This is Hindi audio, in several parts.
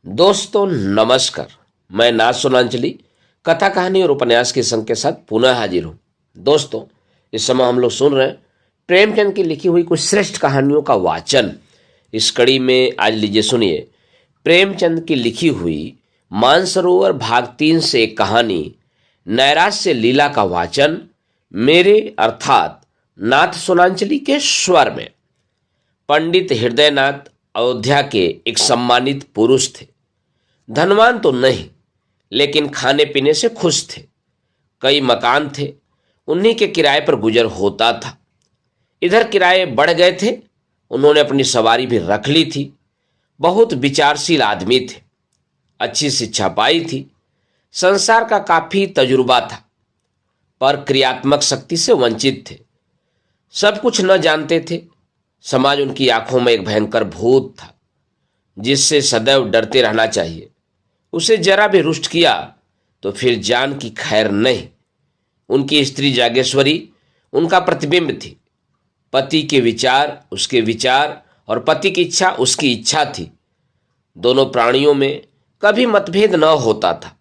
दोस्तों नमस्कार। मैं नाथ सोनांचली कथा कहानी और उपन्यास के संग के साथ पुनः हाजिर हूँ। दोस्तों, इस समय हम लोग सुन रहे हैं प्रेमचंद की लिखी हुई कुछ श्रेष्ठ कहानियों का वाचन। इस कड़ी में आज लीजिए सुनिए प्रेमचंद की लिखी हुई मानसरोवर भाग 3 से एक कहानी नैराश्य लीला का वाचन मेरे अर्थात नाथ सोनांचली के स्वर में। पंडित हृदयनाथ अयोध्या के एक सम्मानित पुरुष थे। धनवान तो नहीं, लेकिन खाने पीने से खुश थे। कई मकान थे, उन्हीं के किराए पर गुजर होता था। इधर किराए बढ़ गए थे, उन्होंने अपनी सवारी भी रख ली थी। बहुत विचारशील आदमी थे, अच्छी शिक्षा पाई थी, संसार का काफी तजुर्बा था, पर क्रियात्मक शक्ति से वंचित थे। सब कुछ न जानते थे। समाज उनकी आंखों में एक भयंकर भूत था, जिससे सदैव डरते रहना चाहिए। उसे जरा भी रुष्ट किया तो फिर जान की खैर नहीं। उनकी स्त्री जागेश्वरी उनका प्रतिबिंब थी। पति के विचार उसके विचार और पति की इच्छा उसकी इच्छा थी। दोनों प्राणियों में कभी मतभेद न होता था।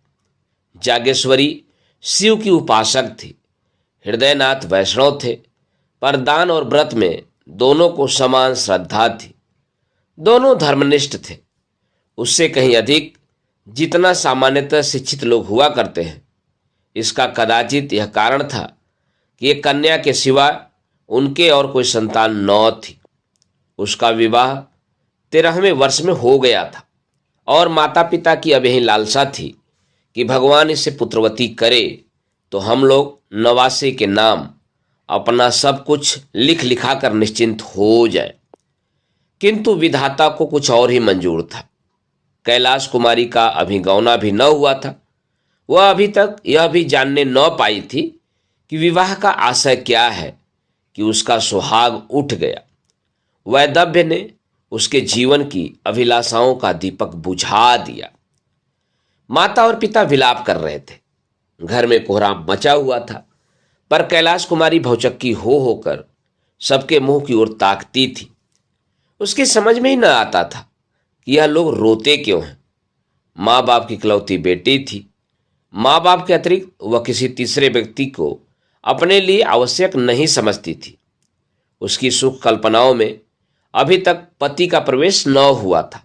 जागेश्वरी शिव की उपासक थी, हृदयनाथ वैष्णव थे, पर दान और व्रत में दोनों को समान श्रद्धा थी। दोनों धर्मनिष्ठ थे, उससे कहीं अधिक, जितना सामान्यतः शिक्षित लोग हुआ करते हैं। इसका कदाचित यह कारण था कि एक कन्या के सिवा उनके और कोई संतान न थी। उसका विवाह 13वें वर्ष में हो गया था और माता पिता की अब यही लालसा थी कि भगवान इसे पुत्रवती करे तो हम लोग नवासे के नाम अपना सब कुछ लिख लिखा कर निश्चिंत हो जाए। किंतु विधाता को कुछ और ही मंजूर था। कैलाश कुमारी का अभिगौना भी न हुआ था। वह अभी तक यह भी जानने न पाई थी कि विवाह का आशय क्या है कि उसका सुहाग उठ गया। वैदव्य ने उसके जीवन की अभिलाषाओं का दीपक बुझा दिया। माता और पिता विलाप कर रहे थे। घर में कोहराम मचा हुआ था, पर कैलाश कुमारी भौचक्की हो होकर सबके मुंह की ओर ताकती थी। उसकी समझ में ही न आता था कि यह लोग रोते क्यों हैं। माँ बाप की इकलौती बेटी थी। माँ बाप के अतिरिक्त वह किसी तीसरे व्यक्ति को अपने लिए आवश्यक नहीं समझती थी। उसकी सुख कल्पनाओं में अभी तक पति का प्रवेश न हुआ था।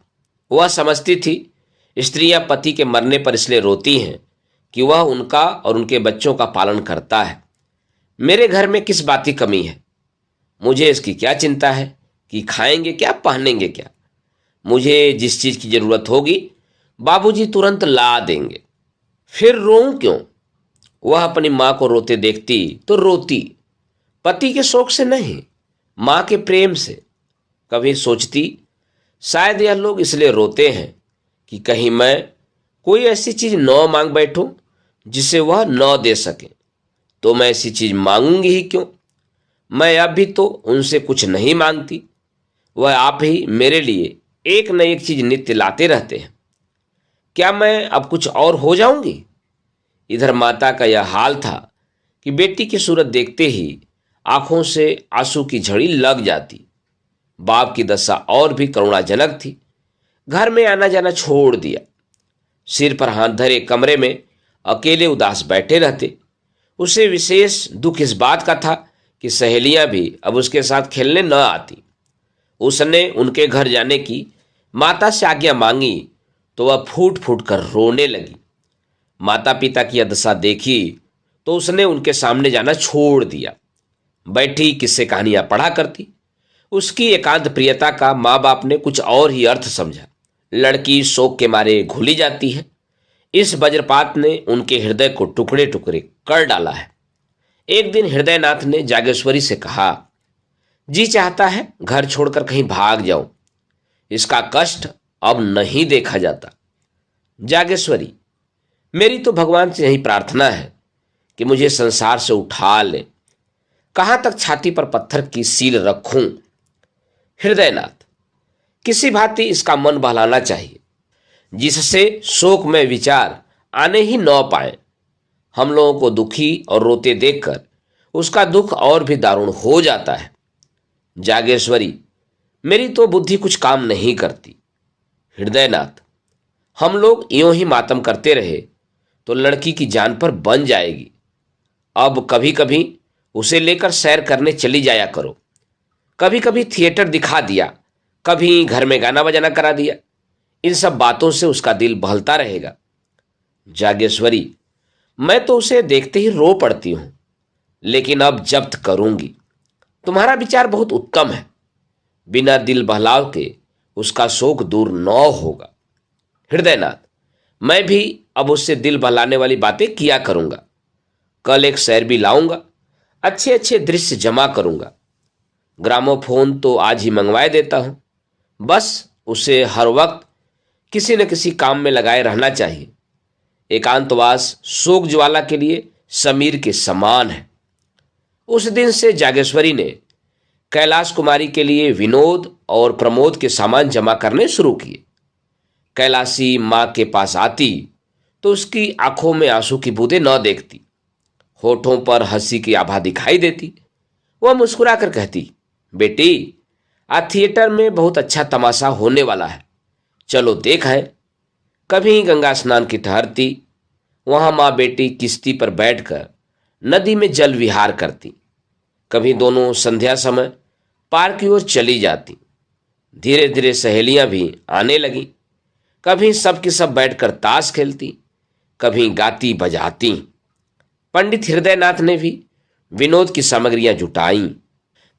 वह समझती थी स्त्रियां पति के मरने पर इसलिए रोती हैं कि वह उनका और उनके बच्चों का पालन करता है। मेरे घर में किस बात की कमी है? मुझे इसकी क्या चिंता है कि खाएंगे क्या, पहनेंगे क्या? मुझे जिस चीज की जरूरत होगी बाबूजी तुरंत ला देंगे। फिर रोऊं क्यों? वह अपनी मां को रोते देखती तो रोती, पति के शौक से नहीं, मां के प्रेम से। कभी सोचती शायद यह लोग इसलिए रोते हैं कि कहीं मैं कोई ऐसी चीज न मांग बैठूं जिसे वह न दे सके। तो मैं ऐसी चीज मांगूंगी ही क्यों? मैं अब भी तो उनसे कुछ नहीं मांगती। वह आप ही मेरे लिए एक न एक चीज नित्य लाते रहते हैं। क्या मैं अब कुछ और हो जाऊंगी? इधर माता का यह हाल था कि बेटी की सूरत देखते ही आंखों से आंसू की झड़ी लग जाती। बाप की दशा और भी करुणाजनक थी। घर में आना जाना छोड़ दिया। सिर पर हाथ धरे कमरे में अकेले उदास बैठे रहते। उसे विशेष दुख इस बात का था कि सहेलियां भी अब उसके साथ खेलने न आती। उसने उनके घर जाने की माता से आज्ञा मांगी तो वह फूट फूट कर रोने लगी। माता पिता की यह दशा देखी तो उसने उनके सामने जाना छोड़ दिया। बैठी किस्से कहानियां पढ़ा करती। उसकी एकांत प्रियता का माँ बाप ने कुछ और ही अर्थ समझा। लड़की शोक के मारे घुली जाती है। इस वज्रपात ने उनके हृदय को टुकड़े टुकड़े कर डाला है। एक दिन हृदयनाथ ने जागेश्वरी से कहा, जी चाहता है घर छोड़कर कहीं भाग जाऊं। इसका कष्ट अब नहीं देखा जाता। जागेश्वरी, मेरी तो भगवान से यही प्रार्थना है कि मुझे संसार से उठा ले। कहां तक छाती पर पत्थर की सील रखूं? हृदयनाथ, किसी भांति इसका मन बहलाना चाहिए, जिससे शोक में विचार आने ही न पाए। हम लोगों को दुखी और रोते देखकर उसका दुख और भी दारुण हो जाता है। जागेश्वरी, मेरी तो बुद्धि कुछ काम नहीं करती। हृदयनाथ, हम लोग यूं ही मातम करते रहे तो लड़की की जान पर बन जाएगी। अब कभी कभी उसे लेकर सैर करने चली जाया करो। कभी कभी थिएटर दिखा दिया, कभी घर में गाना बजाना करा दिया। इन सब बातों से उसका दिल बहलता रहेगा। जागेश्वरी, मैं तो उसे देखते ही रो पड़ती हूं, लेकिन अब जब्त करूंगी। तुम्हारा विचार बहुत उत्तम है। बिना दिल बहलाव के उसका शोक दूर न होगा। हृदयनाथ, मैं भी अब उससे दिल बहलाने वाली बातें किया करूंगा। कल एक सैर भी लाऊंगा, अच्छे अच्छे दृश्य जमा करूंगा। ग्रामोफोन तो आज ही मंगवाए देता हूं। बस उसे हर वक्त किसी न किसी काम में लगाए रहना चाहिए। एकांतवास शोक ज्वाला के लिए समीर के समान है। उस दिन से जागेश्वरी ने कैलाश कुमारी के लिए विनोद और प्रमोद के सामान जमा करने शुरू किए। कैलाशी माँ के पास आती तो उसकी आंखों में आंसू की बूंदें न देखती, होठों पर हंसी की आभा दिखाई देती। वह मुस्कुराकर कहती, बेटी, आज थिएटर में बहुत अच्छा तमाशा होने वाला है, चलो देख है। कभी गंगा स्नान की ठहरती, वहां माँ बेटी किश्ती पर बैठकर नदी में जल विहार करती। कभी दोनों संध्या समय पार्क की ओर चली जाती। धीरे धीरे सहेलियां भी आने लगी। कभी सब की सब बैठकर ताश खेलती, कभी गाती बजाती। पंडित हृदयनाथ ने भी विनोद की सामग्रियां जुटाई।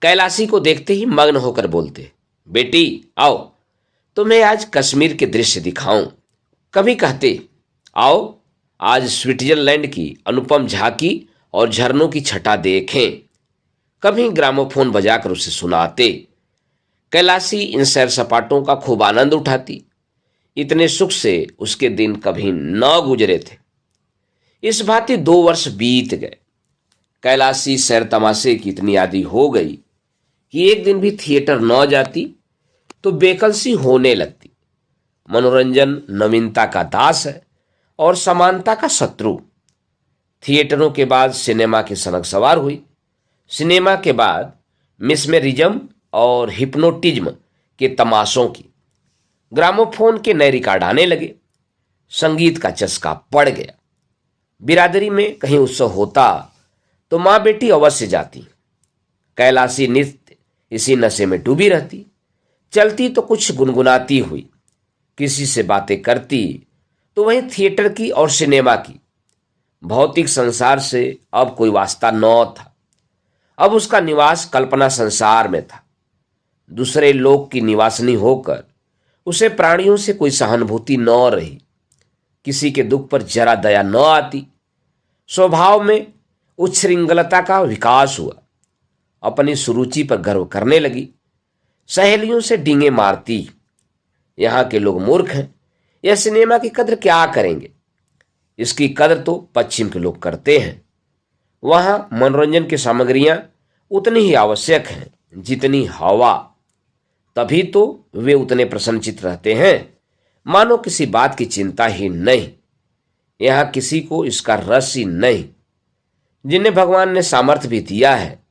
कैलाशी को देखते ही मग्न होकर बोलते, बेटी आओ, तुम्हें आज कश्मीर के दृश्य दिखाऊं। कभी कहते, आओ आज स्विट्जरलैंड की अनुपम झांकी और झरनों की छटा देखें। कभी ग्रामोफोन बजाकर उसे सुनाते। कैलाशी इन सैर सपाटों का खूब आनंद उठाती। इतने सुख से उसके दिन कभी न गुजरे थे। इस भांति 2 वर्ष बीत गए। कैलाशी सैर तमाशे की इतनी आदी हो गई कि एक दिन भी थिएटर न जाती तो बेकल सी होने लगती। मनोरंजन नवीनता का दास है और समानता का शत्रु। थिएटरों के बाद सिनेमा की सनक सवार हुई। सिनेमा के बाद मिसमेरिज्म और हिप्नोटिज्म के तमाशों की। ग्रामोफोन के नए रिकॉर्ड आने लगे। संगीत का चस्का पड़ गया। बिरादरी में कहीं उत्सव होता तो माँ बेटी अवश्य जाती। कैलाशी नित्य इसी नशे में डूबी रहती। चलती तो कुछ गुनगुनाती हुई, किसी से बातें करती तो वहीं थिएटर की और सिनेमा की। भौतिक संसार से अब कोई वास्ता न था। अब उसका निवास कल्पना संसार में था। दूसरे लोक की निवासनी होकर उसे प्राणियों से कोई सहानुभूति न रही। किसी के दुख पर जरा दया न आती। स्वभाव में उच्छृंखलता का विकास हुआ। अपनी सुरुचि पर गर्व करने लगी। सहेलियों से डींगे मारती। यहाँ के लोग मूर्ख हैं, यह सिनेमा की कद्र क्या करेंगे। इसकी कद्र तो पश्चिम के लोग करते हैं। वहां मनोरंजन की सामग्रियां उतनी ही आवश्यक हैं जितनी हवा। तभी तो वे उतने प्रसन्नचित्त रहते हैं, मानो किसी बात की चिंता ही नहीं। यहां किसी को इसका रस ही नहीं। जिन्हें भगवान ने सामर्थ्य भी दिया है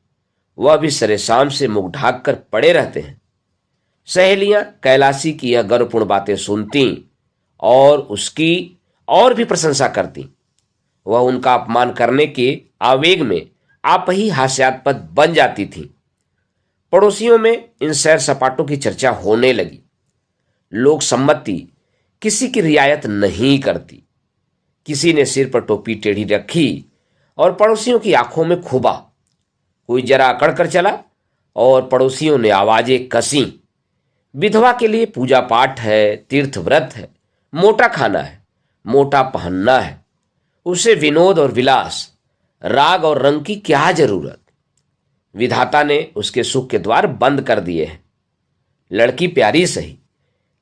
वह भी सरेसाम से मुख ढाक कर पड़े रहते हैं। सहेलियां कैलाशी की यह गर्वपूर्ण बातें सुनती और उसकी और भी प्रशंसा करती। वह उनका अपमान करने के आवेग में आप ही हास्यास्पद बन जाती थी। पड़ोसियों में इन सैर सपाटों की चर्चा होने लगी। लोक सम्मति किसी की रियायत नहीं करती। किसी ने सिर पर टोपी टेढ़ी रखी और पड़ोसियों की आंखों में खुबा। कोई जरा अकड़ कर चला और पड़ोसियों ने आवाजें कसी। विधवा के लिए पूजा पाठ है, तीर्थ व्रत है, मोटा खाना है, मोटा पहनना है। उसे विनोद और विलास, राग और रंग की क्या जरूरत। विधाता ने उसके सुख के द्वार बंद कर दिए हैं। लड़की प्यारी सही,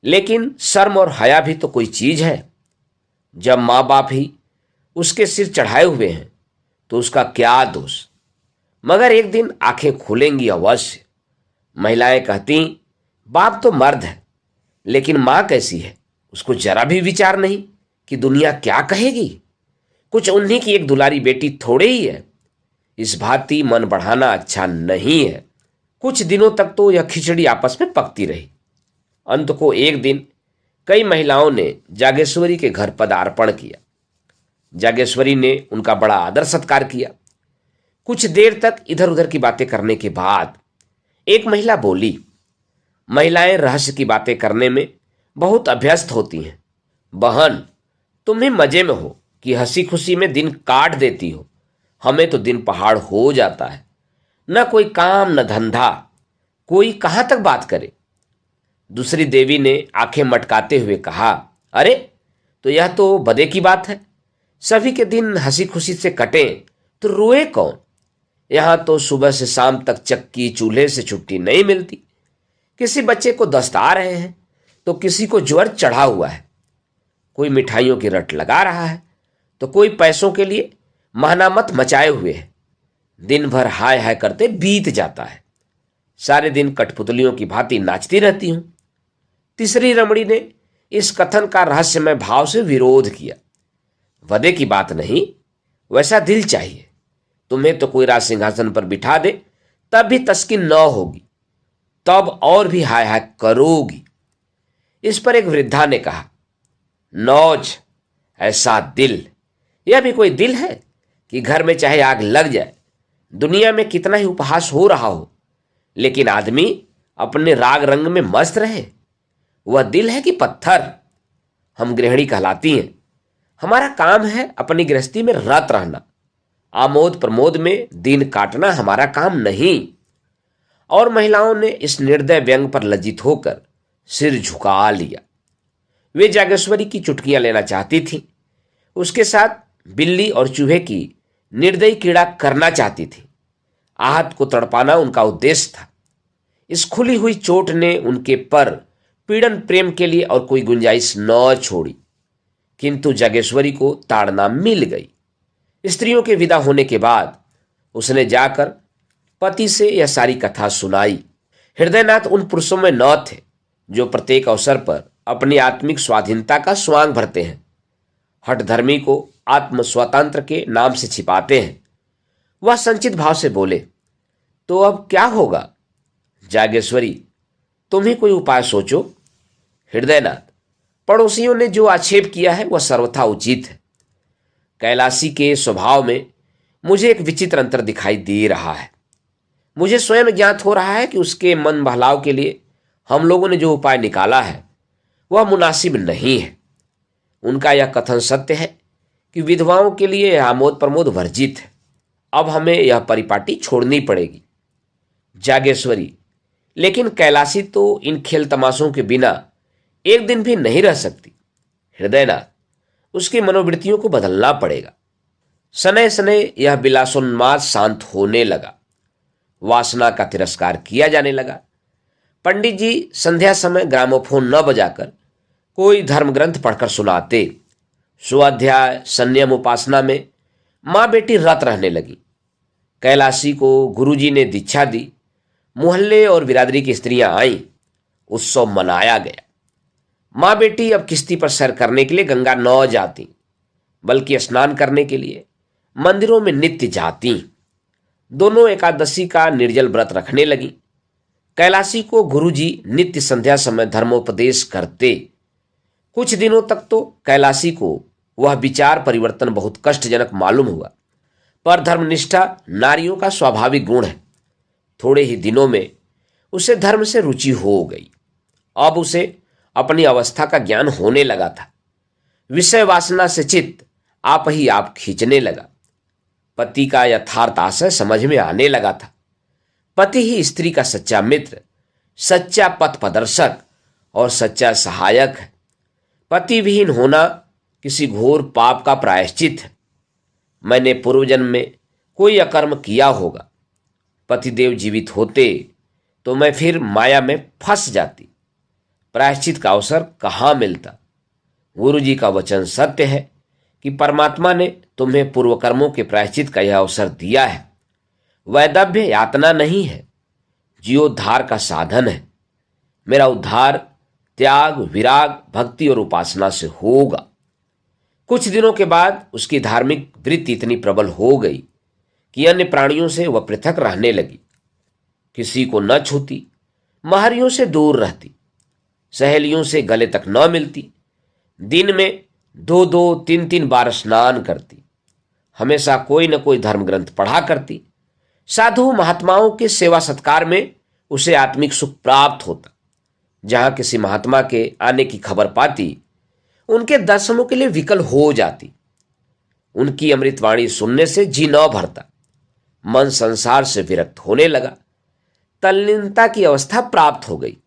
लेकिन शर्म और हया भी तो कोई चीज है। जब माँ बाप ही उसके सिर चढ़ाए हुए हैं तो उसका क्या दोष। मगर एक दिन आंखें खुलेंगी अवश्य। महिलाएं कहती, बाप तो मर्द है, लेकिन माँ कैसी है, उसको जरा भी विचार नहीं कि दुनिया क्या कहेगी। कुछ उन्हीं की एक दुलारी बेटी थोड़े ही है। इस भांति मन बढ़ाना अच्छा नहीं है। कुछ दिनों तक तो यह खिचड़ी आपस में पकती रही। अंत को एक दिन कई महिलाओं ने जागेश्वरी के घर पदार्पण किया। जागेश्वरी ने उनका बड़ा आदर सत्कार किया। कुछ देर तक इधर उधर की बातें करने के बाद एक महिला बोली, महिलाएं रहस्य की बातें करने में बहुत अभ्यस्त होती हैं। बहन, तुम भी मजे में हो कि हंसी खुशी में दिन काट देती हो। हमें तो दिन पहाड़ हो जाता है, न कोई काम न धंधा, कोई कहां तक बात करे। दूसरी देवी ने आंखें मटकाते हुए कहा, अरे तो यह तो बदे की बात है। सभी के दिन हंसी खुशी से कटे तो रोए कौन। यहां तो सुबह से शाम तक चक्की चूल्हे से छुट्टी नहीं मिलती। किसी बच्चे को दस्त आ रहे हैं तो किसी को ज्वर चढ़ा हुआ है। कोई मिठाइयों की रट लगा रहा है तो कोई पैसों के लिए महानामत मचाए हुए है। दिन भर हाय हाय करते बीत जाता है। सारे दिन कठपुतलियों की भांति नाचती रहती हूं। तीसरी रमणी ने इस कथन का रहस्यमय भाव से विरोध किया। वधे की बात नहीं, वैसा दिल चाहिए। तुम्हें तो कोई राज सिंहासन पर बिठा दे तब भी तस्कीन न होगी, तब और भी हाय हाय करोगी। इस पर एक वृद्धा ने कहा, नौज, ऐसा दिल, यह भी कोई दिल है कि घर में चाहे आग लग जाए, दुनिया में कितना ही उपहास हो रहा हो, लेकिन आदमी अपने राग रंग में मस्त रहे। वह दिल है कि पत्थर। हम गृहिणी कहलाती हैं। हमारा काम है अपनी गृहस्थी में रत रहना। आमोद प्रमोद में दिन काटना हमारा काम नहीं। और महिलाओं ने इस निर्दय व्यंग पर लज्जित होकर सिर झुका लिया। वे जागेश्वरी की चुटकियां लेना चाहती थीं। उसके साथ बिल्ली और चूहे की निर्दयी क्रीड़ा करना चाहती थी। आहत को तड़पाना उनका उद्देश्य था। इस खुली हुई चोट ने उनके पर पीड़न प्रेम के लिए और कोई गुंजाइश न छोड़ी। किंतु जागेश्वरी को ताड़ना मिल गई। स्त्रियों के विदा होने के बाद उसने जाकर पति से यह सारी कथा सुनाई। हृदयनाथ उन पुरुषों में न थे जो प्रत्येक अवसर पर अपनी आत्मिक स्वाधीनता का स्वांग भरते हैं, हठधर्मी को आत्म स्वतंत्र के नाम से छिपाते हैं। वह संचित भाव से बोले, तो अब क्या होगा? जागेश्वरी, तुम ही कोई उपाय सोचो। हृदयनाथ, पड़ोसियों ने जो आक्षेप किया है वह सर्वथा उचित है। कैलाशी के स्वभाव में मुझे एक विचित्र अंतर दिखाई दे रहा है। मुझे स्वयं ज्ञात हो रहा है कि उसके मन बहलाव के लिए हम लोगों ने जो उपाय निकाला है वह मुनासिब नहीं है। उनका यह कथन सत्य है कि विधवाओं के लिए आमोद प्रमोद वर्जित है। अब हमें यह परिपाटी छोड़नी पड़ेगी। जागेश्वरी, लेकिन कैलाशी तो इन खेल तमाशों के बिना एक दिन भी नहीं रह सकती। हृदयनाथ, उसकी मनोवृत्तियों को बदलना पड़ेगा। सनय सनय यह विलासोन्माद शांत होने लगा। वासना का तिरस्कार किया जाने लगा। पंडित जी संध्या समय ग्रामोफोन न बजाकर कोई धर्म ग्रंथ पढ़कर सुनाते। स्वाध्याय संयम उपासना में माँ बेटी रत रहने लगी। कैलाशी को गुरुजी ने दीक्षा दी। मोहल्ले और बिरादरी की स्त्रियां आईं। उत्सव मनाया गया। माँ बेटी अब किश्ती पर सैर करने के लिए गंगा न जाती, बल्कि स्नान करने के लिए मंदिरों में नित्य जाती। दोनों एकादशी का निर्जल व्रत रखने लगी। कैलाशी को गुरुजी नित्य संध्या समय धर्मोपदेश करते। कुछ दिनों तक तो कैलाशी को वह विचार परिवर्तन बहुत कष्टजनक मालूम हुआ, पर धर्मनिष्ठा नारियों का स्वाभाविक गुण है। थोड़े ही दिनों में उसे धर्म से रुचि हो गई। अब उसे अपनी अवस्था का ज्ञान होने लगा था। विषय वासना से चित्त आप ही आप खींचने लगा। पति का यथार्थ आशय समझ में आने लगा था। पति ही स्त्री का सच्चा मित्र, सच्चा पथ प्रदर्शक और सच्चा सहायक है। पति विहीन होना किसी घोर पाप का प्रायश्चित है। मैंने पूर्व जन्म में कोई अकर्म किया होगा। पतिदेव जीवित होते तो मैं फिर माया में फंस जाती। प्रायश्चित का अवसर कहाँ मिलता। गुरुजी का वचन सत्य है कि परमात्मा ने तुम्हें पूर्व कर्मों के प्रायश्चित का यह अवसर दिया है। वैदव्य यातना नहीं है, जीवोद्धार का साधन है। मेरा उद्धार त्याग, विराग, भक्ति और उपासना से होगा। कुछ दिनों के बाद उसकी धार्मिक वृत्ति इतनी प्रबल हो गई कि अन्य प्राणियों से वह पृथक रहने लगी। किसी को न छूती, महरियों से दूर रहती। सहेलियों से गले तक न मिलती, दिन में 2-2, 3-3 बार स्नान करती, हमेशा कोई न कोई धर्म ग्रंथ पढ़ा करती। साधु महात्माओं के सेवा सत्कार में उसे आत्मिक सुख प्राप्त होता। जहां किसी महात्मा के आने की खबर पाती, उनके दर्शनों के लिए विकल हो जाती। उनकी अमृतवाणी सुनने से जी न भरता, मन संसार से विरक्त होने लगा, तल्लीनता की अवस्था प्राप्त हो गई।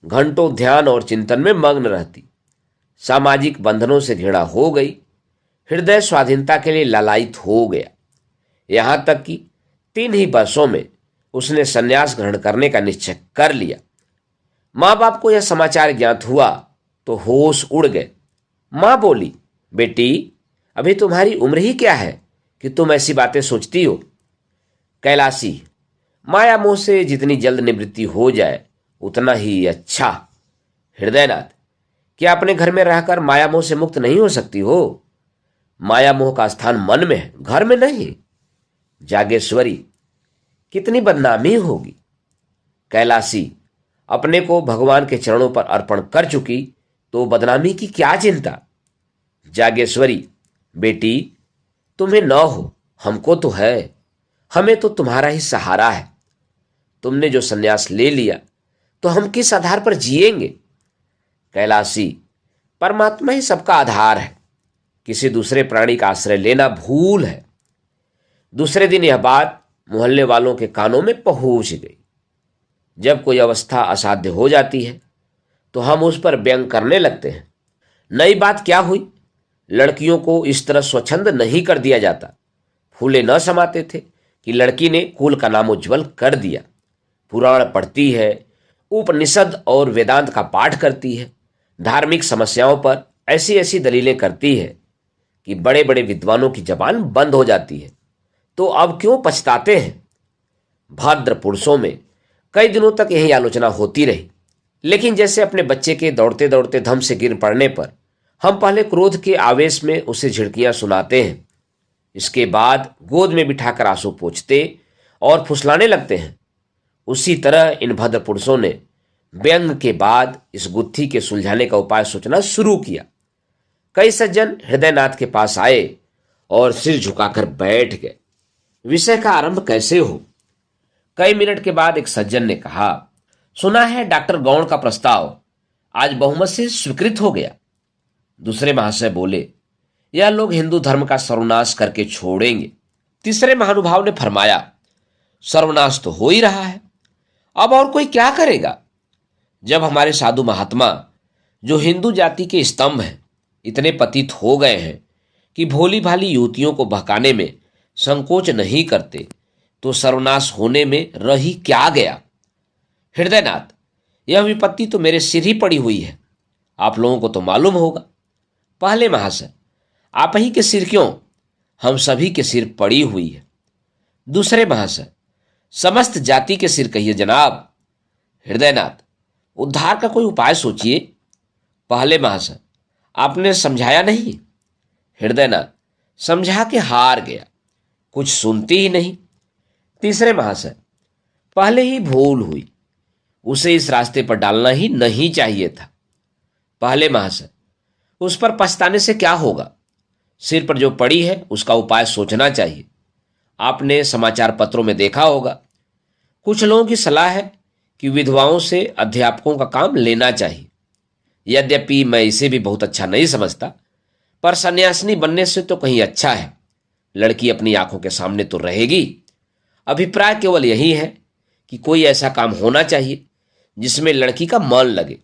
घंटों ध्यान और चिंतन में मग्न रहती। सामाजिक बंधनों से घृणा हो गई, हृदय स्वाधीनता के लिए लालायित हो गया। यहां तक कि 3 ही वर्षों में उसने संन्यास ग्रहण करने का निश्चय कर लिया। मां बाप को यह समाचार ज्ञात हुआ तो होश उड़ गए। मां बोली, बेटी, अभी तुम्हारी उम्र ही क्या है कि तुम ऐसी बातें सोचती हो। कैलाशी, माया मोह से जितनी जल्द निवृत्ति हो जाए उतना ही अच्छा। हृदयनाथ, क्या अपने घर में रहकर माया मोह से मुक्त नहीं हो सकती हो? माया मोह का स्थान मन में है, घर में नहीं। जागेश्वरी, कितनी बदनामी होगी। कैलाशी, अपने को भगवान के चरणों पर अर्पण कर चुकी तो बदनामी की क्या चिंता। जागेश्वरी, बेटी, तुम्हें न हो, हमको तो है। हमें तो तुम्हारा ही सहारा है। तुमने जो सन्यास ले लिया तो हम किस आधार पर जिएंगे। कैलाशी, परमात्मा ही सबका आधार है। किसी दूसरे प्राणी का आश्रय लेना भूल है। दूसरे दिन यह बात मोहल्ले वालों के कानों में पहुंच गई। जब कोई अवस्था असाध्य हो जाती है तो हम उस पर व्यंग करने लगते हैं। नई बात क्या हुई, लड़कियों को इस तरह स्वच्छंद नहीं कर दिया जाता। फूले न समाते थे कि लड़की ने कुल का नाम उज्जवल कर दिया। पुराण पढ़ती है, उपनिषद और वेदांत का पाठ करती है, धार्मिक समस्याओं पर ऐसी ऐसी दलीलें करती है कि बड़े बड़े विद्वानों की जबान बंद हो जाती है। तो अब क्यों पछताते हैं। भद्र पुरुषों में कई दिनों तक यही आलोचना होती रही, लेकिन जैसे अपने बच्चे के दौड़ते दौड़ते धम से गिर पड़ने पर हम पहले क्रोध के आवेश में उसे झिड़कियां सुनाते हैं, इसके बाद गोद में बिठाकर आंसू पोंछते और फुसलाने लगते हैं, उसी तरह इन भद्र पुरुषों ने व्यंग के बाद इस गुत्थी के सुलझाने का उपाय सोचना शुरू किया। कई सज्जन हृदयनाथ के पास आए और सिर झुकाकर बैठ गए। विषय का आरंभ कैसे हो। कई मिनट के बाद एक सज्जन ने कहा, सुना है डॉक्टर गौड़ का प्रस्ताव आज बहुमत से स्वीकृत हो गया। दूसरे महाशय बोले, यह लोग हिंदू धर्म का सर्वनाश करके छोड़ेंगे। तीसरे महानुभाव ने फरमाया, सर्वनाश तो हो ही रहा है, अब और कोई क्या करेगा। जब हमारे साधु महात्मा, जो हिंदू जाति के स्तंभ हैं, इतने पतित हो गए हैं कि भोली भाली युवतियों को बहकाने में संकोच नहीं करते, तो सर्वनाश होने में रही क्या गया। हृदयनाथ, यह विपत्ति तो मेरे सिर ही पड़ी हुई है, आप लोगों को तो मालूम होगा। पहले महाशय, आप ही के सिर क्यों, हम सभी के सिर पड़ी हुई है। दूसरे महाशय, समस्त जाति के सिर कहिए जनाब। हृदयनाथ, उद्धार का कोई उपाय सोचिए। पहले महाशय, आपने समझाया नहीं। हृदयनाथ, समझा के हार गया, कुछ सुनती ही नहीं। तीसरे महाशय, पहले ही भूल हुई, उसे इस रास्ते पर डालना ही नहीं चाहिए था। पहले महाशय, उस पर पछताने से क्या होगा, सिर पर जो पड़ी है उसका उपाय सोचना चाहिए। आपने समाचार पत्रों में देखा होगा, कुछ लोगों की सलाह है कि विधवाओं से अध्यापकों का काम लेना चाहिए। यद्यपि मैं इसे भी बहुत अच्छा नहीं समझता, पर सन्यासिनी बनने से तो कहीं अच्छा है। लड़की अपनी आंखों के सामने तो रहेगी। अभिप्राय केवल यही है कि कोई ऐसा काम होना चाहिए जिसमें लड़की का मन लगे।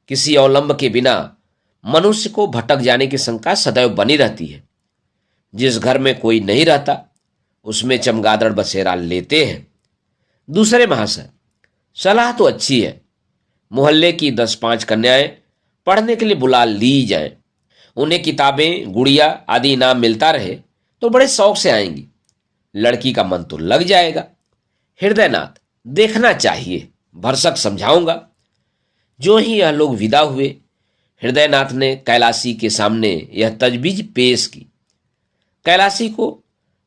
किसी अवलंब के बिना मनुष्य को भटक जाने की शंका सदैव बनी रहती है। जिस घर में कोई नहीं रहता उसमें चमगादड़ बसेरा लेते हैं। दूसरे महाशय, सलाह तो अच्छी है, मोहल्ले की 10-5 कन्याएं पढ़ने के लिए बुला ली जाएं, उन्हें किताबें, गुड़िया आदि इनाम मिलता रहे तो बड़े शौक से आएंगी, लड़की का मन तो लग जाएगा। हृदयनाथ, देखना चाहिए, भरसक समझाऊंगा। जो ही यह लोग विदा हुए, हृदयनाथ ने कैलाशी के सामने यह तजवीज पेश की। कैलाशी को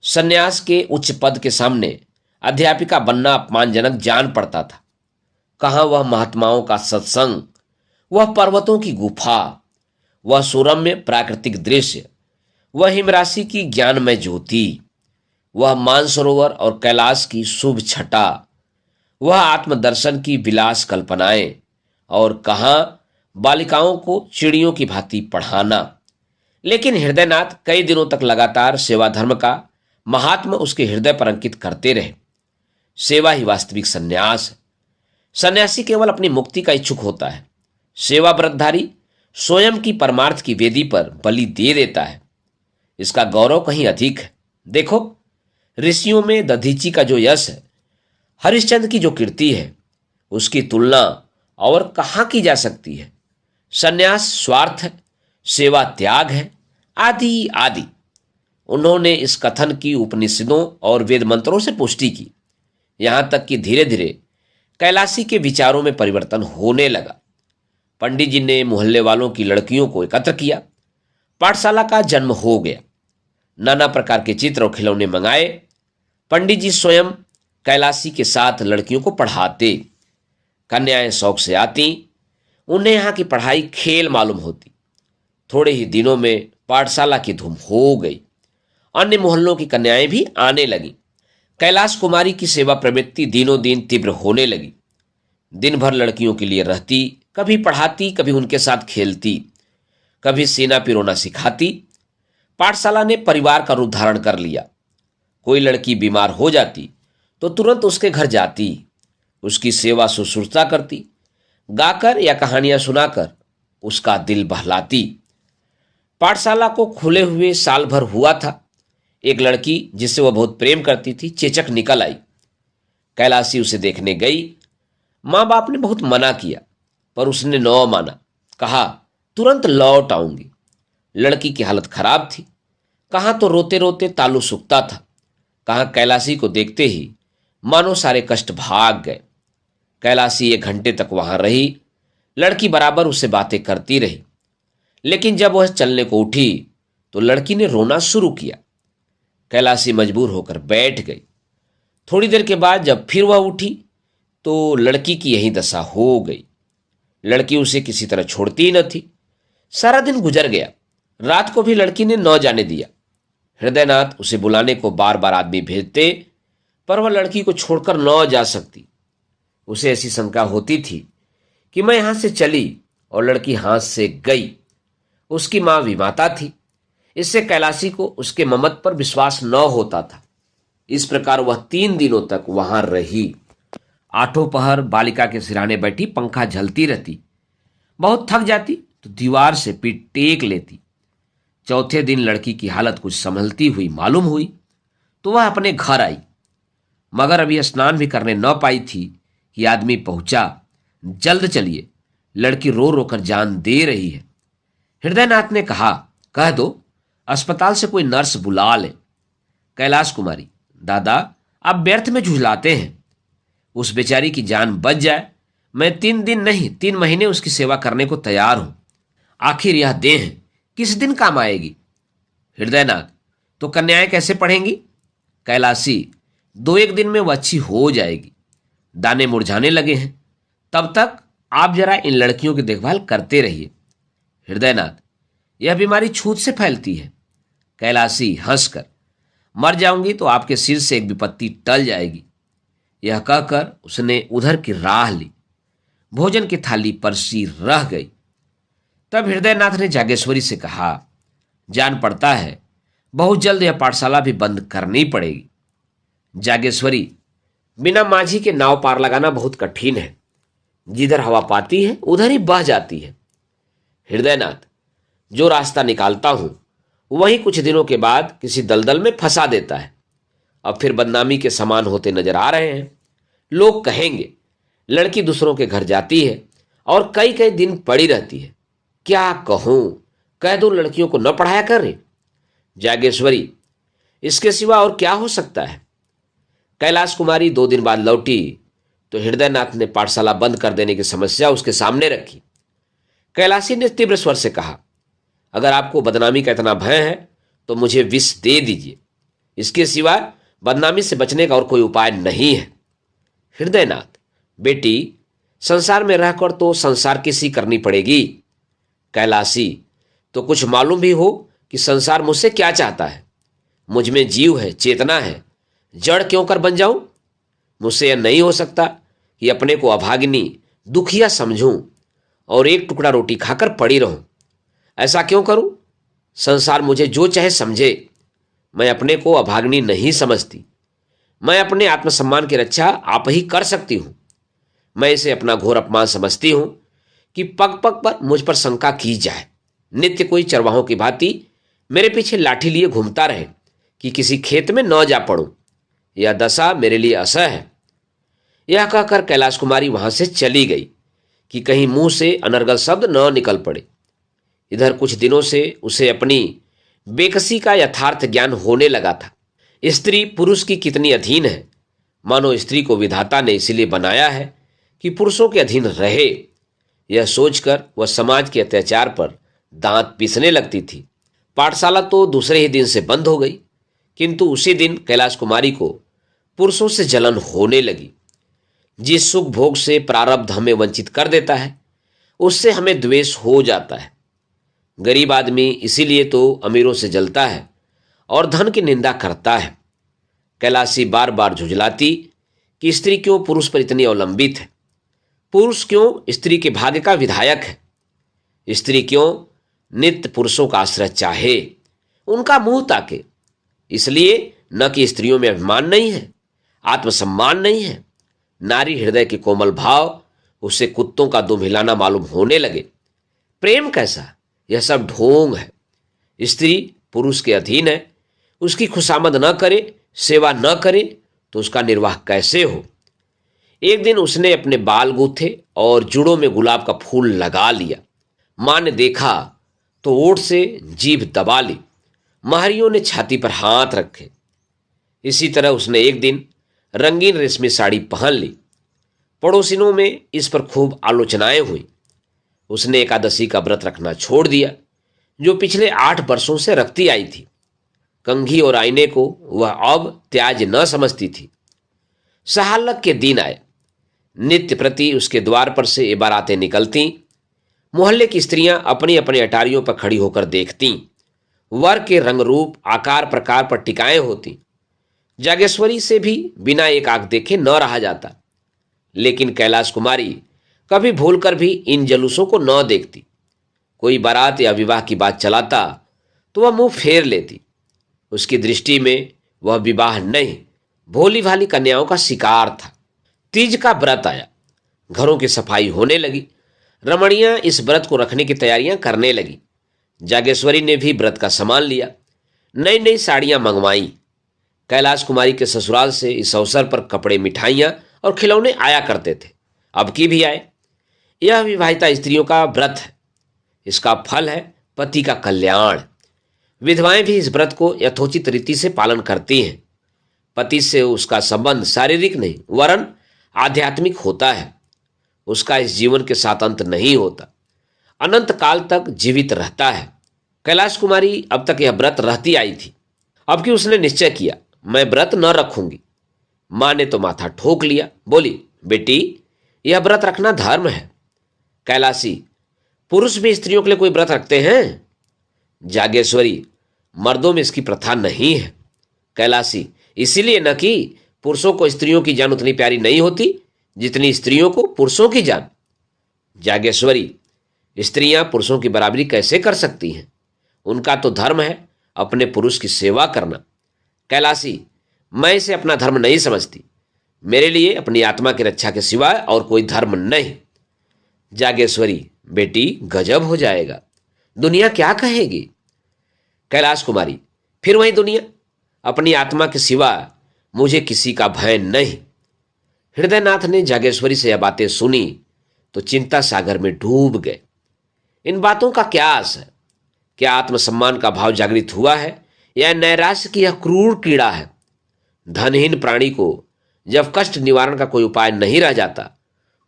सन्यास के उच्च पद के सामने अध्यापिका बनना अपमानजनक जान पड़ता था। कहाँ वह महात्माओं का सत्संग, वह पर्वतों की गुफा, वह सुरम्य प्राकृतिक दृश्य, वह हिमराशि की ज्ञानमय ज्योति, वह मानसरोवर और कैलाश की शुभ छटा, वह आत्मदर्शन की विलास कल्पनाएं, और कहाँ बालिकाओं को चिड़ियों की भांति पढ़ाना। लेकिन हृदयनाथ कई दिनों तक लगातार सेवा धर्म का महात्मा उसके हृदय पर अंकित करते रहे। सेवा ही वास्तविक संन्यास है। सन्यासी केवल अपनी मुक्ति का इच्छुक होता है। सेवा व्रतधारी स्वयं की परमार्थ की वेदी पर बलि दे देता है। इसका गौरव कहीं अधिक है। देखो, ऋषियों में दधीची का जो यश है, हरिश्चंद्र की जो कीर्ति है, उसकी तुलना और कहाँ की जा सकती है। सन्यास स्वार्थ है, सेवा त्याग है, आदि आदि। उन्होंने इस कथन की उपनिषदों और वेद मंत्रों से पुष्टि की। यहां तक कि धीरे धीरे कैलाशी के विचारों में परिवर्तन होने लगा। पंडित जी ने मोहल्ले वालों की लड़कियों को एकत्र किया। पाठशाला का जन्म हो गया। नाना प्रकार के चित्र और खिलौने मंगाए। पंडित जी स्वयं कैलाशी के साथ लड़कियों को पढ़ाते। कन्याएं शौक से आती। उन्हें यहाँ की पढ़ाई खेल मालूम होती। थोड़े ही दिनों में पाठशाला की धूम हो गई। अन्य मोहल्लों की कन्याएं भी आने लगी। कैलाश कुमारी की सेवा प्रवृत्ति दिनों दिन तीव्र होने लगी। दिन भर लड़कियों के लिए रहती, कभी पढ़ाती, कभी उनके साथ खेलती, कभी सीना पिरोना सिखाती। पाठशाला ने परिवार का रूप धारण कर लिया। कोई लड़की बीमार हो जाती तो तुरंत उसके घर जाती, उसकी सेवा शुश्रूषा करती, गाकर या कहानियां सुनाकर उसका दिल बहलाती। पाठशाला को खुले हुए साल भर हुआ था। एक लड़की जिससे वह बहुत प्रेम करती थी चेचक निकल आई। कैलाशी उसे देखने गई। माँ बाप ने बहुत मना किया, पर उसने न माना। कहा, तुरंत लौट आऊंगी। लड़की की हालत खराब थी। कहाँ तो रोते रोते तालू सूखता था, कहाँ कैलाशी को देखते ही मानो सारे कष्ट भाग गए। कैलाशी 1 घंटे तक वहां रही। लड़की बराबर उससे बातें करती रही, लेकिन जब वह चलने को उठी तो लड़की ने रोना शुरू किया। कैलाशी मजबूर होकर बैठ गई। थोड़ी देर के बाद जब फिर वह उठी तो लड़की की यही दशा हो गई। लड़की उसे किसी तरह छोड़ती ही न थी। सारा दिन गुजर गया। रात को भी लड़की ने न जाने दिया। हृदयनाथ उसे बुलाने को बार बार आदमी भेजते, पर वह लड़की को छोड़कर न जा सकती। उसे ऐसी शंका होती थी कि मैं यहां से चली और लड़की हाथ से गई। उसकी मां विमाता थी। इससे कैलाशी को उसके ममत पर विश्वास न होता था। इस प्रकार वह 3 दिनों तक वहां रही। आठों पहर बालिका के सिरहाने बैठी पंखा झलती रहती। बहुत थक जाती तो दीवार से पीठ टेक लेती। चौथे दिन लड़की की हालत कुछ संभलती हुई मालूम हुई तो वह अपने घर आई, मगर अभी स्नान भी करने न पाई थी कि आदमी पहुंचा। जल्द चलिए, लड़की रो रो कर जान दे रही है। हृदयनाथ ने कहा, कह दो अस्पताल से कोई नर्स बुला ले। कैलाश कुमारी, दादा आप व्यर्थ में झुझलाते हैं। उस बेचारी की जान बच जाए, मैं 3 दिन नहीं 3 महीने उसकी सेवा करने को तैयार हूं। आखिर यह देह किस दिन काम आएगी। हृदयनाथ, तो कन्याएं कैसे पढ़ेंगी। कैलाशी, 2-1 दिन में वह अच्छी हो जाएगी। दाने मुरझाने लगे हैं, तब तक आप जरा इन लड़कियों की देखभाल करते रहिए। हृदयनाथ, यह बीमारी छूत से फैलती है। कैलाशी हंसकर, मर जाऊंगी तो आपके सिर से एक विपत्ति टल जाएगी। यह कहकर उसने उधर की राह ली। भोजन की थाली परसी रह गई। तब हृदयनाथ ने जागेश्वरी से कहा, जान पड़ता है बहुत जल्द यह पाठशाला भी बंद करनी पड़ेगी। जागेश्वरी, बिना माझी के नाव पार लगाना बहुत कठिन है। जिधर हवा पाती है उधर ही बह जाती है। हृदयनाथ, जो रास्ता निकालता हूं वही कुछ दिनों के बाद किसी दलदल में फंसा देता है। अब फिर बदनामी के समान होते नजर आ रहे हैं। लोग कहेंगे लड़की दूसरों के घर जाती है और कई कई दिन पड़ी रहती है। क्या कहूं, कह दूं लड़कियों को न पढ़ाया करें। जागेश्वरी, इसके सिवा और क्या हो सकता है। कैलाश कुमारी 2 दिन बाद लौटी तो हृदयनाथ ने पाठशाला बंद कर देने की समस्या उसके सामने रखी। कैलाशी ने तीव्र स्वर से कहा, अगर आपको बदनामी का इतना भय है तो मुझे विष दे दीजिए। इसके सिवा बदनामी से बचने का और कोई उपाय नहीं है। हृदयनाथ, बेटी संसार में रहकर तो संसार की सी करनी पड़ेगी। कैलाशी, तो कुछ मालूम भी हो कि संसार मुझसे क्या चाहता है। मुझ में जीव है, चेतना है, जड़ क्यों कर बन जाऊं? मुझसे यह नहीं हो सकता कि अपने को अभागिनी, दुखिया समझूं और एक टुकड़ा रोटी खाकर पड़ी रहूं। ऐसा क्यों करूं? संसार मुझे जो चाहे समझे, मैं अपने को अभागिनी नहीं समझती। मैं अपने आत्मसम्मान की रक्षा आप ही कर सकती हूं। मैं इसे अपना घोर अपमान समझती हूं कि पग पग पर मुझ पर शंका की जाए। नित्य कोई चरवाहों की भांति मेरे पीछे लाठी लिए घूमता रहे कि किसी खेत में न जा पड़ूं। यह दशा मेरे लिए असह्य है। यह कहकर कैलाश कुमारी वहां से चली गई कि कहीं मुंह से अनर्गल शब्द न निकल पड़े। इधर कुछ दिनों से उसे अपनी बेकसी का यथार्थ ज्ञान होने लगा था। स्त्री पुरुष की कितनी अधीन है। मानो स्त्री को विधाता ने इसलिए बनाया है कि पुरुषों के अधीन रहे। यह सोचकर वह समाज के अत्याचार पर दांत पीसने लगती थी। पाठशाला तो दूसरे ही दिन से बंद हो गई, किंतु उसी दिन कैलाश कुमारी को पुरुषों से जलन होने लगी। जिस सुख भोग से प्रारब्ध हमें वंचित कर देता है, उससे हमें द्वेष हो जाता है। गरीब आदमी इसीलिए तो अमीरों से जलता है और धन की निंदा करता है। कैलाशी बार बार झुंझलाती कि स्त्री क्यों पुरुष पर इतनी अवलंबित है, पुरुष क्यों स्त्री के भाग्य का विधायक है, स्त्री क्यों नित्य पुरुषों का आश्रय चाहे, उनका मुंह ताके। इसलिए न कि स्त्रियों में अभिमान नहीं है, आत्मसम्मान नहीं है। नारी हृदय के कोमल भाव उसे कुत्तों का दुम हिलाना मालूम होने लगे। प्रेम कैसा? यह सब ढोंग है। स्त्री पुरुष के अधीन है, उसकी खुशामद न करे, सेवा न करे तो उसका निर्वाह कैसे हो? एक दिन उसने अपने बाल गूथे और जुड़ों में गुलाब का फूल लगा लिया। मां ने देखा तो ओठ से जीभ दबा ली। महरियों ने छाती पर हाथ रखे। इसी तरह उसने एक दिन रंगीन रेशमी साड़ी पहन ली। पड़ोसिनों में इस पर खूब आलोचनाएं हुई। उसने एकादशी का व्रत रखना छोड़ दिया, जो पिछले 8 वर्षों से रखती आई थी। कंघी और आईने को वह अब त्याज न समझती थी। सहालक के दिन आए। नित्य प्रति उसके द्वार पर से ये बारातें निकलती। मोहल्ले की स्त्रियां अपनी अपनी अटारियों पर खड़ी होकर देखती। वर के रंग रूप, आकार प्रकार पर टिकाएं होती। जागेश्वरी से भी बिना एक आंख देखे न रहा जाता। लेकिन कैलाश कुमारी कभी भूलकर भी इन जलूसों को न देखती। कोई बारात या विवाह की बात चलाता तो वह मुंह फेर लेती। उसकी दृष्टि में वह विवाह नहीं, भोली भाली कन्याओं का शिकार था। तीज का व्रत आया। घरों की सफाई होने लगी। रमणियां इस व्रत को रखने की तैयारियां करने लगी। जागेश्वरी ने भी व्रत का सामान लिया। नई नई साड़ियां मंगवाई। कैलाश कुमारी के ससुराल से इस अवसर पर कपड़े, मिठाइयां और खिलौने आया करते थे। अब की भी आए। यह विवाहिता स्त्रियों का व्रत है। इसका फल है पति का कल्याण। विधवाएं भी इस व्रत को यथोचित रीति से पालन करती हैं। पति से उसका संबंध शारीरिक नहीं वरन आध्यात्मिक होता है। उसका इस जीवन के साथ अंत नहीं होता, अनंत काल तक जीवित रहता है। कैलाश कुमारी अब तक यह व्रत रहती आई थी। अब कि उसने निश्चय किया, मैं व्रत न रखूंगी। मां ने तो माथा ठोक लिया। बोली, बेटी, यह व्रत रखना धर्म है। कैलाशी, पुरुष भी स्त्रियों के लिए कोई व्रत रखते हैं? जागेश्वरी, मर्दों में इसकी प्रथा नहीं है। कैलाशी, इसीलिए न कि पुरुषों को स्त्रियों की जान उतनी प्यारी नहीं होती जितनी स्त्रियों को पुरुषों की जान। जागेश्वरी, स्त्रियां पुरुषों की बराबरी कैसे कर सकती हैं? उनका तो धर्म है अपने पुरुष की सेवा करना। कैलाशी, मैं इसे अपना धर्म नहीं समझती। मेरे लिए अपनी आत्मा की रक्षा के सिवाय और कोई धर्म नहीं। जागेश्वरी, बेटी, गजब हो जाएगा। दुनिया क्या कहेगी? कैलाश कुमारी, फिर वही दुनिया। अपनी आत्मा के सिवा मुझे किसी का भय नहीं। हृदयनाथ ने जागेश्वरी से यह बातें सुनी तो चिंता सागर में डूब गए। इन बातों का क्या आस है? क्या आत्मसम्मान का भाव जागृत हुआ है या नैराश्य की यह क्रूर कीड़ा है? धनहीन प्राणी को जब कष्ट निवारण का कोई उपाय नहीं रह जाता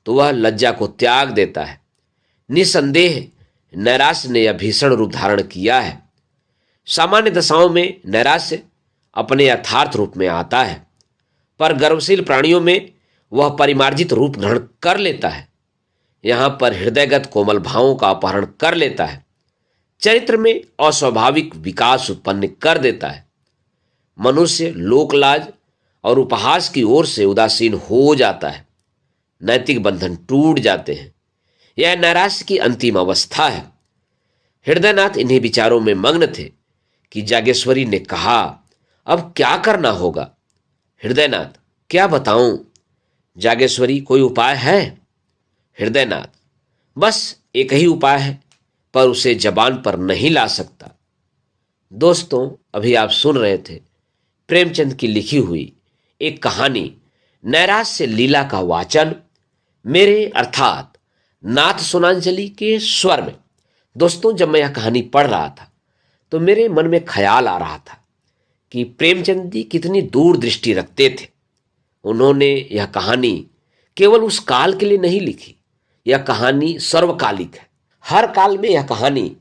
तो वह लज्जा को त्याग देता है। निसंदेह नैराश्य ने यह भीषण रूप धारण किया है। सामान्य दशाओं में नैराश्य अपने यथार्थ रूप में आता है, पर गर्वशील प्राणियों में वह परिमार्जित रूप ग्रहण कर लेता है। यहां पर हृदयगत कोमल भावों का अपहरण कर लेता है, चरित्र में अस्वाभाविक विकास उत्पन्न कर देता है। मनुष्य लोकलाज और उपहास की ओर से उदासीन हो जाता है, नैतिक बंधन टूट जाते हैं। यह नैराश्य की अंतिम अवस्था है। हृदयनाथ इन्हीं विचारों में मग्न थे कि जागेश्वरी ने कहा, अब क्या करना होगा? हृदयनाथ, क्या बताऊं? जागेश्वरी, कोई उपाय है? हृदयनाथ, बस एक ही उपाय है, पर उसे जबान पर नहीं ला सकता। दोस्तों, अभी आप सुन रहे थे प्रेमचंद की लिखी हुई एक कहानी नैराश्य लीला का वाचन मेरे अर्थात नाथ सुनांजलि के स्वर में। दोस्तों, जब मैं यह कहानी पढ़ रहा था तो मेरे मन में ख्याल आ रहा था कि प्रेमचंद जी कितनी दूरदृष्टि रखते थे। उन्होंने यह कहानी केवल उस काल के लिए नहीं लिखी, यह कहानी सर्वकालिक है। हर काल में यह कहानी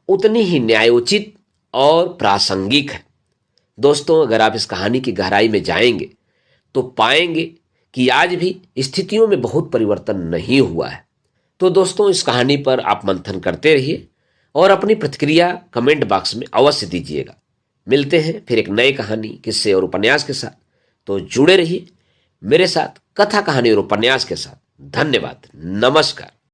उतनी ही न्यायोचित और प्रासंगिक है। दोस्तों, अगर आप इस कहानी की गहराई में जाएंगे तो पाएंगे कि आज भी स्थितियों में बहुत परिवर्तन नहीं हुआ है। तो दोस्तों, इस कहानी पर आप मंथन करते रहिए और अपनी प्रतिक्रिया कमेंट बॉक्स में अवश्य दीजिएगा। मिलते हैं फिर एक नई कहानी, किस्से और उपन्यास के साथ। तो जुड़े रहिए मेरे साथ कथा, कहानी और उपन्यास के साथ। धन्यवाद। नमस्कार।